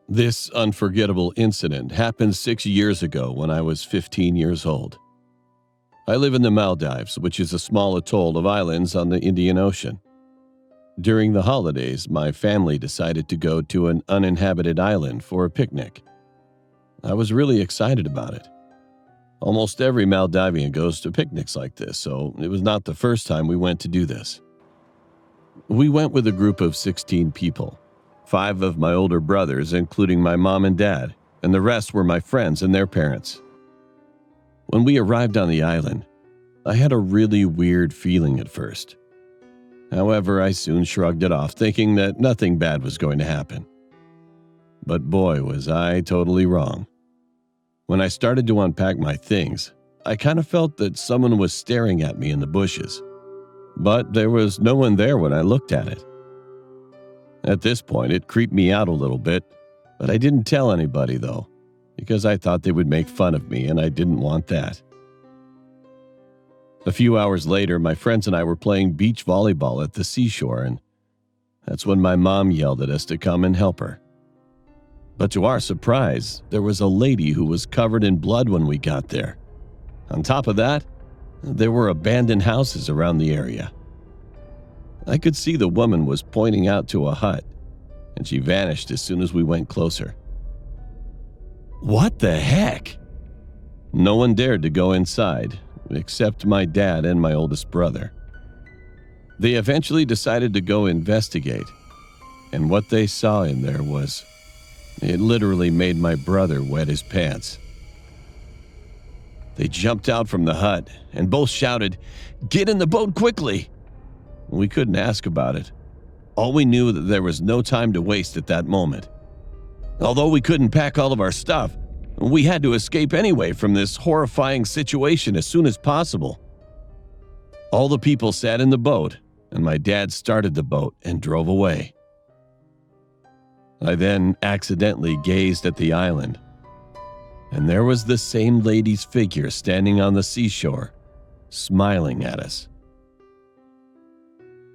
This unforgettable incident happened 6 years ago when I was 15 years old. I live in the Maldives, which is a small atoll of islands on the Indian Ocean. During the holidays, my family decided to go to an uninhabited island for a picnic. I was really excited about it. Almost every Maldivian goes to picnics like this, so it was not the first time we went to do this. We went with a group of 16 people, 5 of my older brothers, including my mom and dad, and the rest were my friends and their parents. When we arrived on the island, I had a really weird feeling at first. However, I soon shrugged it off, thinking that nothing bad was going to happen. But boy, was I totally wrong. When I started to unpack my things, I kind of felt that someone was staring at me in the bushes. But there was no one there when I looked at it. At this point, it creeped me out a little bit, but I didn't tell anybody though, because I thought they would make fun of me and I didn't want that. A few hours later, my friends and I were playing beach volleyball at the seashore, and that's when my mom yelled at us to come and help her. But to our surprise, there was a lady who was covered in blood when we got there. On top of that, there were abandoned houses around the area. I could see the woman was pointing out to a hut, and she vanished as soon as we went closer. What the heck? No one dared to go inside, except my dad and my oldest brother. They eventually decided to go investigate, and what they saw in there was, it literally made my brother wet his pants. They jumped out from the hut and both shouted, "Get in the boat quickly!" We couldn't ask about it. All we knew that there was no time to waste at that moment. Although we couldn't pack all of our stuff, we had to escape anyway from this horrifying situation as soon as possible. All the people sat in the boat, and my dad started the boat and drove away. I then accidentally gazed at the island, and there was the same lady's figure standing on the seashore, smiling at us.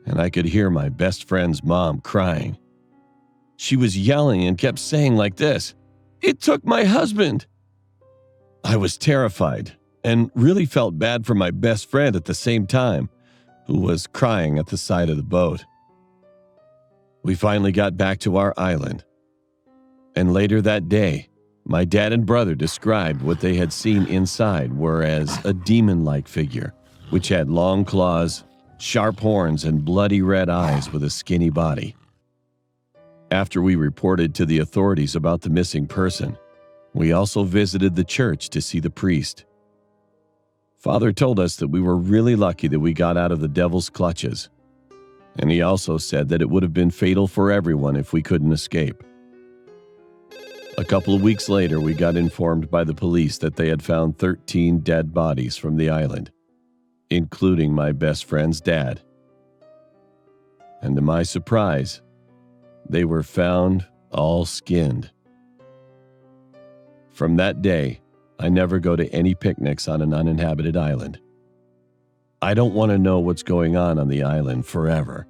And I could hear my best friend's mom crying. She was yelling and kept saying like this, "It took my husband!" I was terrified and really felt bad for my best friend at the same time, who was crying at the side of the boat. We finally got back to our island, and later that day, my dad and brother described what they had seen inside were as a demon-like figure, which had long claws, sharp horns, and bloody red eyes with a skinny body. After we reported to the authorities about the missing person, we also visited the church to see the priest. Father told us that we were really lucky that we got out of the devil's clutches, and he also said that it would have been fatal for everyone if we couldn't escape. A couple of weeks later, we got informed by the police that they had found 13 dead bodies from the island, including my best friend's dad. And to my surprise, they were found all skinned. From that day, I never go to any picnics on an uninhabited island. I don't want to know what's going on the island forever.